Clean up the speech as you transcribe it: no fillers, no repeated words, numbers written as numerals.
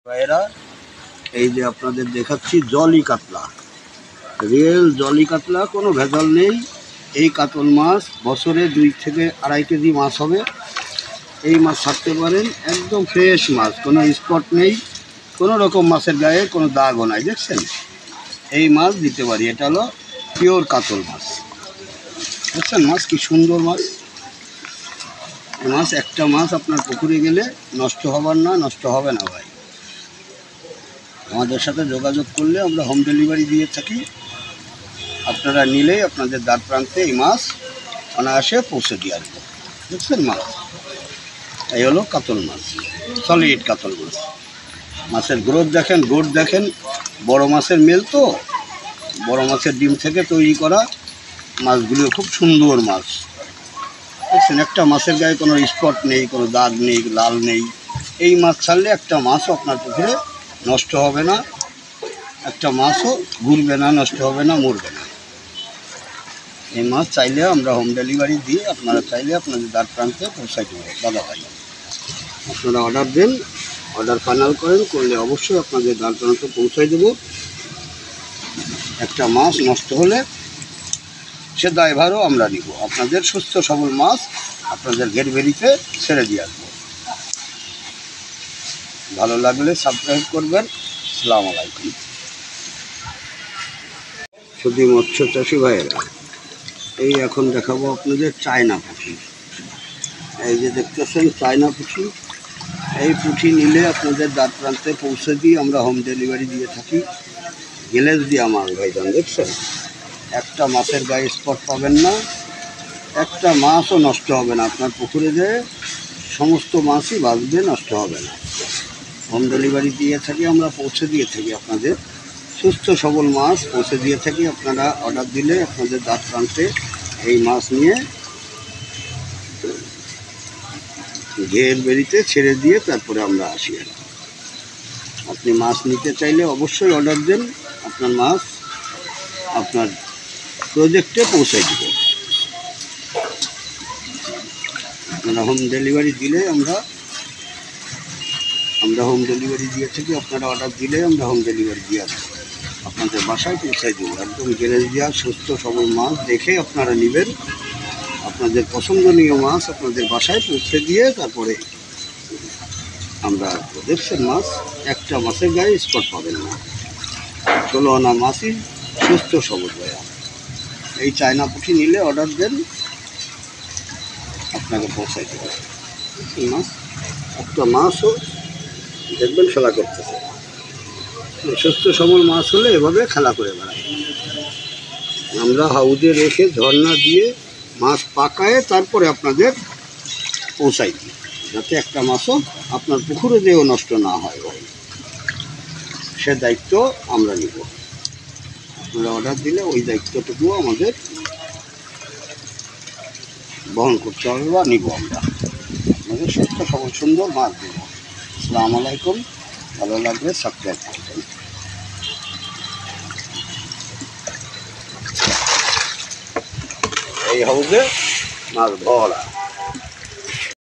ভাইয়েরা, এই যে আপনাদের দেখাচ্ছি জলি কাতলা, রিয়েল জলি কাতলা, কোনো ভেজাল নেই। এই কাতল মাছ বছরে 2 থেকে 2.5 কেজি মাছ হবে। এই মাছ ছাড়তে পারেন, একদম ফ্রেশ মাছ, কোনো স্পট নেই, কোনো রকম মাছের গায়ে কোনো দাগও নাই। দেখছেন, এই মাছ দিতে পারি। এটা হলো পিওর কাতল মাছ। দেখছেন মাছ কি সুন্দর মাছ। এই মাছ, একটা মাছ আপনার পুকুরে গেলে নষ্ট হবার না, নষ্ট হবে না ভাই। আমাদের সাথে যোগাযোগ করলে আমরা হোম ডেলিভারি দিয়ে থাকি। আপনারা নিলেই আপনাদের দ্বার প্রান্তে এই মাছ অনায়াসে পৌঁছে দিয়ে আসবো। বুঝছেন মাছ, এই হলো কাতল মাছ, সলিড কাতল মাছ। মাছের গ্রোথ দেখেন, গোট দেখেন, বড় মাছের মেল তো, বড় মাছের ডিম থেকে তৈরি করা মাছগুলো খুব সুন্দর মাছ। দেখছেন, একটা মাছের গায়ে কোনো স্পট নেই, কোনো দাগ নেই, লাল নেই। এই মাছ ছাড়লে একটা মাছও আপনার পুকুরে নষ্ট হবে না, একটা মাছও ঘুরবে না, নষ্ট হবে না, মরবে না। এই মাছ চাইলে আমরা হোম ডেলিভারি দিই, আপনারা চাইলে আপনাদের দ্বার প্রান্তে পৌঁছাই দেবো। দাদা ভাই, আপনারা অর্ডার দেন, অর্ডার ফাইনাল করেন, করলে অবশ্যই আপনাদের দ্বার প্রান্তে পৌঁছাই দেবো। একটা মাছ নষ্ট হলে সে দায়ভারও আমরা নিব। আপনাদের সুস্থ সবল মাছ আপনাদের ঘের বেরিতে ছেড়ে দিয়ে আসবো। ভালো লাগলে সাবস্ক্রাইব করবেন। আসসালামু আলাইকুম। শুধু মৎস্য চাষি ভাইয়েরা, এই এখন দেখাবো আপনাদের চায়না পুঁটি। এই যে দেখতেছেন চায়না পুঁটি, এই পুঁটি নিলে আপনাদের দ্বার প্রান্তে পৌঁছে দিই, আমরা হোম ডেলিভারি দিয়ে থাকি। গ্লেজ দিয়ে মাছ ভাইজান, দেখছেন, একটা মাছের গায়ে স্পট পাবেন না, একটা মাছও নষ্ট হবে না। আপনার পুকুরে যে সমস্ত মাছই বাঁচবে, নষ্ট হবে না। হোম ডেলিভারি দিয়ে থাকি আমরা, পৌঁছে দিয়ে থাকি আপনাদের সুস্থ সবল মাছ পৌঁছে দিয়ে থাকি। আপনারা অর্ডার দিলে আপনাদের দ্বার প্রান্তে এই মাছ নিয়ে ঘের বেরিতে ছেড়ে দিয়ে তারপরে আমরা আসি। আপনি মাছ নিতে চাইলে অবশ্যই অর্ডার দেন, আপনার মাছ আপনার প্রজেক্টে পৌঁছে দেবেন। আপনারা হোম ডেলিভারি দিলে আমরা হোম ডেলিভারি দিয়ে থাকি। আপনারা অর্ডার দিলে আমরা হোম ডেলিভারি দিয়ে আসবো, আপনাদের বাসায় পৌঁছাই দেবো। একদম গ্যারেজ দেওয়া সুস্থ সবল মাছ দেখে আপনারা নেবেন। আপনাদের পছন্দনীয় মাছ আপনাদের বাসায় পৌঁছে দিয়ে তারপরে আমরা আসবো। দেখছেন মাছ, একটা মাছের গায়ে স্পট পাবেন না, 16 আনা মাছই সুস্থ সবল ভাইয়া। এই চায়না পুঁটি নিলে অর্ডার দেন, আপনাকে পৌঁছাই দেবে। মাছ, একটা মাছও দেখবেন খেলা করতেছে। সুস্থ সবল মাছ হলে এভাবে খেলা করে বেড়ায়। আমরা হাউজে রেখে ঝর্ণা দিয়ে মাছ পাকায় তারপরে আপনাদের পৌঁছাই দিই, যাতে একটা মাছও আপনার পুকুরে যেও নষ্ট না হয় ভাই। সে দায়িত্ব আমরা নিব। আপনারা অর্ডার দিলে ওই দায়িত্বটুকুও আমাদের বহন করতে হবে বা নিব আমরা। আপনাদের সুস্থ সবল সুন্দর মাছ দেব। আসসালামু আলাইকুম। ভালো লাগলে সাবস্ক্রাইব করবেন। এই হাউজে মাছ ভরা।